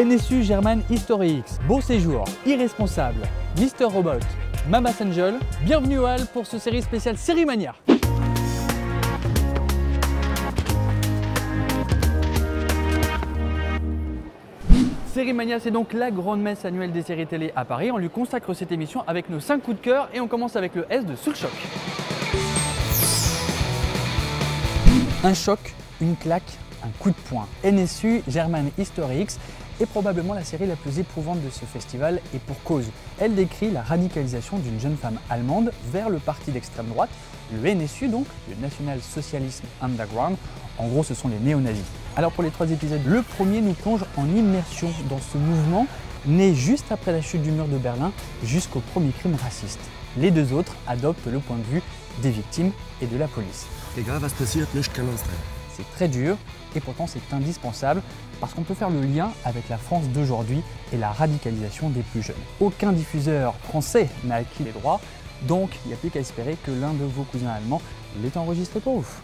NSU German History X, Beau Séjour, Irresponsable, Mr. Robot, Mama's Angel. Bienvenue au Hall pour ce série spéciale Série Mania. Série Mania, c'est donc la grande messe annuelle des séries télé à Paris. On lui consacre cette émission avec nos 5 coups de cœur et on commence avec le S de Sous le choc. Un choc, une claque, un coup de poing. NSU German History X est probablement la série la plus éprouvante de ce festival et pour cause. Elle décrit la radicalisation d'une jeune femme allemande vers le parti d'extrême droite, le NSU donc, le National Socialism Underground. En gros, ce sont les néo-nazis. Alors pour les 3 épisodes, le premier nous plonge en immersion dans ce mouvement né juste après la chute du mur de Berlin jusqu'au premier crime raciste. Les 2 autres adoptent le point de vue des victimes et de la police. Egal was passiert, nichts kann uns trennen. C'est très dur et pourtant c'est indispensable parce qu'on peut faire le lien avec la France d'aujourd'hui et la radicalisation des plus jeunes. Aucun diffuseur français n'a acquis les droits, donc il n'y a plus qu'à espérer que l'un de vos cousins allemands l'ait enregistré pour vous.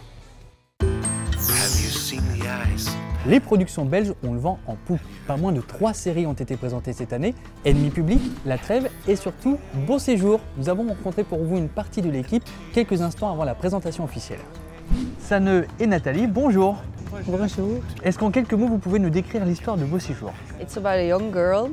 Les productions belges ont le vent en poupe. Pas moins de 3 séries ont été présentées cette année. Ennemi public, La Trêve et surtout Beau Séjour. Nous avons rencontré pour vous une partie de l'équipe quelques instants avant la présentation officielle. Sanne et Nathalie, bonjour. Bonjour. Est-ce qu'en quelques mots vous pouvez nous décrire l'histoire de Beau Séjour? It's about a young girl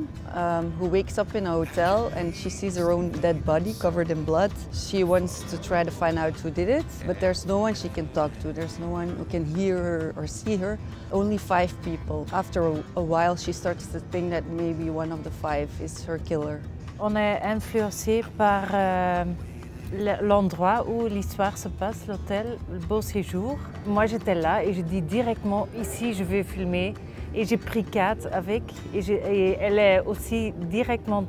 who wakes up in a hotel and she sees her own dead body covered in blood. She wants to try to find out who did it, but there's no one she can talk to. There's no one who can hear her or see her. Only 5 people. After a while, she starts to think that maybe one of the 5 is her killer. On est influencé par l'endroit où l'histoire se passe, l'hôtel, le Beau Séjour. Moi, j'étais là et je dis directement, ici, je vais filmer. Et j'ai pris Kat avec, et elle est aussi directement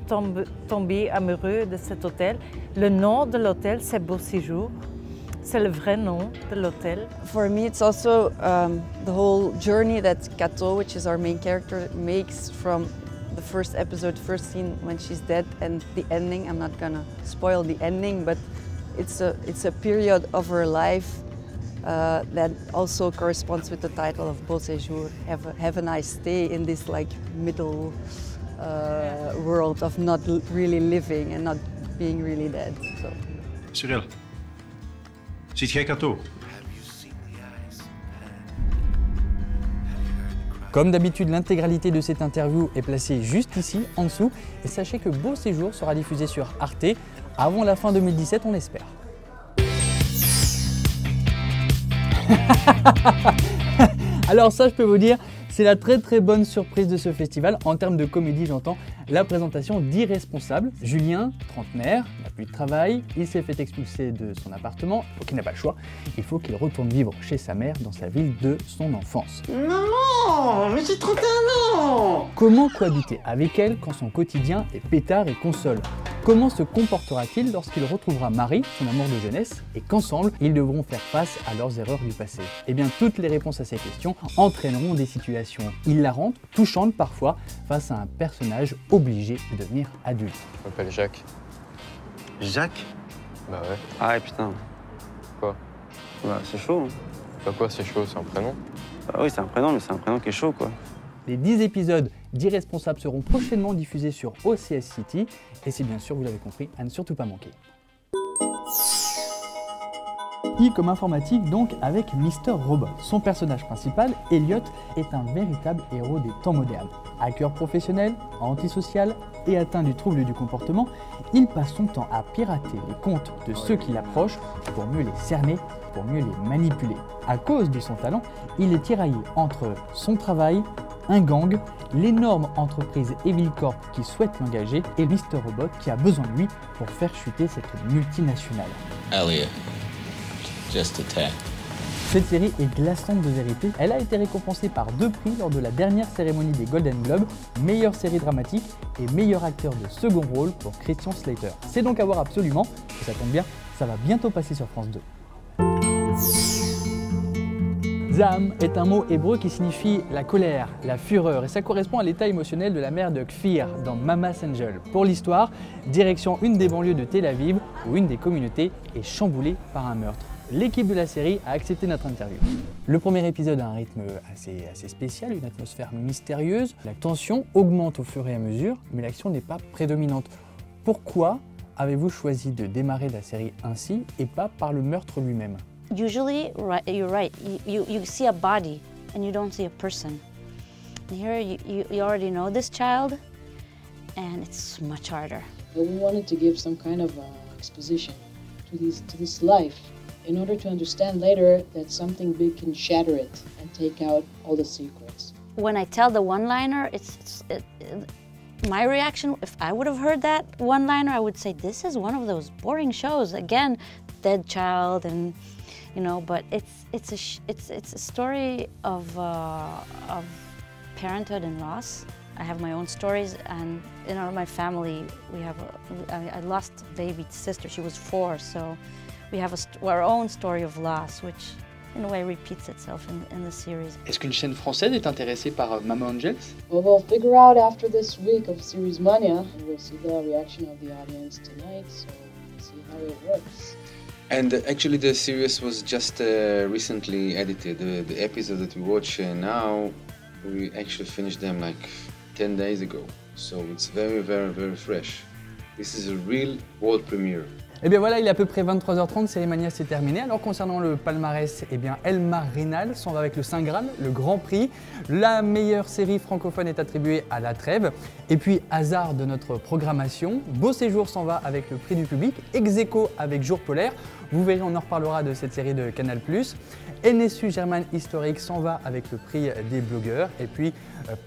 tombée amoureuse de cet hôtel. Le nom de l'hôtel, c'est Beau Séjour. C'est le vrai nom de l'hôtel. For me, it's also the whole journey that Kato, which is our main character, makes from the first episode, first scene when she's dead, and the ending. I'm not gonna spoil the ending, but it's a period of her life that also corresponds with the title of Beau Séjour. Have a nice stay in this like middle world of not really living and not being really dead. So. Cyril, ziet jij Kato? Comme d'habitude, l'intégralité de cette interview est placée juste ici, en dessous. Et sachez que Beau Séjour sera diffusé sur Arte avant la fin 2017, on l'espère. Alors ça, je peux vous dire, c'est la très bonne surprise de ce festival. En termes de comédie, j'entends la présentation d'Irresponsable. Julien, trentenaire, n'a plus de travail, il s'est fait expulser de son appartement, donc il n'a pas le choix. Il faut qu'il retourne vivre chez sa mère dans sa ville de son enfance. Maman, mais j'ai 31 ans. Comment cohabiter avec elle quand son quotidien est pétard et console? Comment se comportera-t-il lorsqu'il retrouvera Marie, son amour de jeunesse, et qu'ensemble, ils devront faire face à leurs erreurs du passé? Eh bien, toutes les réponses à ces questions entraîneront des situations hilarantes, touchantes parfois, face à un personnage obligé de devenir adulte. Je m'appelle Jacques. Jacques? Bah ouais. Ah putain. Quoi? Bah c'est chaud. Hein. Bah quoi, c'est chaud, c'est un prénom? Bah oui, c'est un prénom, mais c'est un prénom qui est chaud quoi. Les 10 épisodes d'Irresponsable seront prochainement diffusés sur OCS City et c'est bien sûr, vous l'avez compris, à ne surtout pas manquer. I comme informatique donc avec Mr. Robot. Son personnage principal, Elliot, est un véritable héros des temps modernes. Hacker professionnel, antisocial et atteint du trouble du comportement, il passe son temps à pirater les comptes de ceux qui l'approchent pour mieux les cerner, pour mieux les manipuler. À cause de son talent, il est tiraillé entre son travail, un gang, l'énorme entreprise Evil Corp qui souhaite l'engager et Mr. Robot qui a besoin de lui pour faire chuter cette multinationale. Elliot, just attack. Cette série est glaçante de vérité. Elle a été récompensée par 2 prix lors de la dernière cérémonie des Golden Globes, meilleure série dramatique et meilleur acteur de second rôle pour Christian Slater. C'est donc à voir absolument, et ça tombe bien, ça va bientôt passer sur France 2. Zam est un mot hébreu qui signifie la colère, la fureur, et ça correspond à l'état émotionnel de la mère de Kfir dans Mama's Angel. Pour l'histoire, direction une des banlieues de Tel Aviv, où une des communautés est chamboulée par un meurtre. l'équipe de la série a accepté notre interview. Le premier épisode a un rythme assez spécial, une atmosphère mystérieuse. La tension augmente au fur et à mesure, mais l'action n'est pas prédominante. Pourquoi avez-vous choisi de démarrer la série ainsi et pas par le meurtre lui-même? Usually, you're right, you see a body and you don't see a person. And here you already know this child and it's much harder. We wanted to give some kind of exposition to this life in order to understand later that something big can shatter it and take out all the secrets. When I tell the one-liner, my reaction, if I would have heard that one-liner, I would say, this is one of those boring shows. Again, dead child, and you know. But it's a story of parenthood and loss. I have my own stories, and in my family, I lost a baby sister. She was 4, so we have our own story of loss, which in a way repeats itself in the series. Est-ce qu'une chaîne française est intéressée par Mama Angels? Well, we'll figure out after this week of Series Mania, and we'll see the reaction of the audience tonight, so we'll see how it works. And actually the series was just recently edited. The episode that we watch now, we actually finished them like 10 days ago. So it's very, very, very fresh. This is a real world premiere. Et bien voilà, il est à peu près 23h30, Série Mania c'est terminé. Alors concernant le palmarès, eh bien Elmar Reynal s'en va avec le Saint Graal, le Grand Prix. La meilleure série francophone est attribuée à La Trêve. Et puis, hasard de notre programmation, Beau Séjour s'en va avec le prix du public, Ex Aequo avec Jour polaire. Vous verrez, on en reparlera de cette série de Canal+. NSU German Historique s'en va avec le prix des blogueurs. Et puis,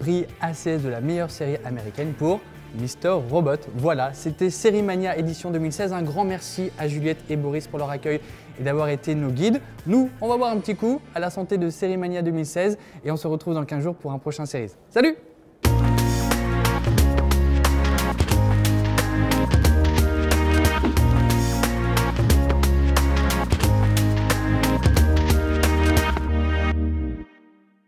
prix ACS de la meilleure série américaine pour Mr. Robot. Voilà, c'était Série Mania édition 2016. Un grand merci à Juliette et Boris pour leur accueil et d'avoir été nos guides. Nous, on va boire un petit coup à la santé de Série Mania 2016 et on se retrouve dans 15 jours pour un prochain série. Salut!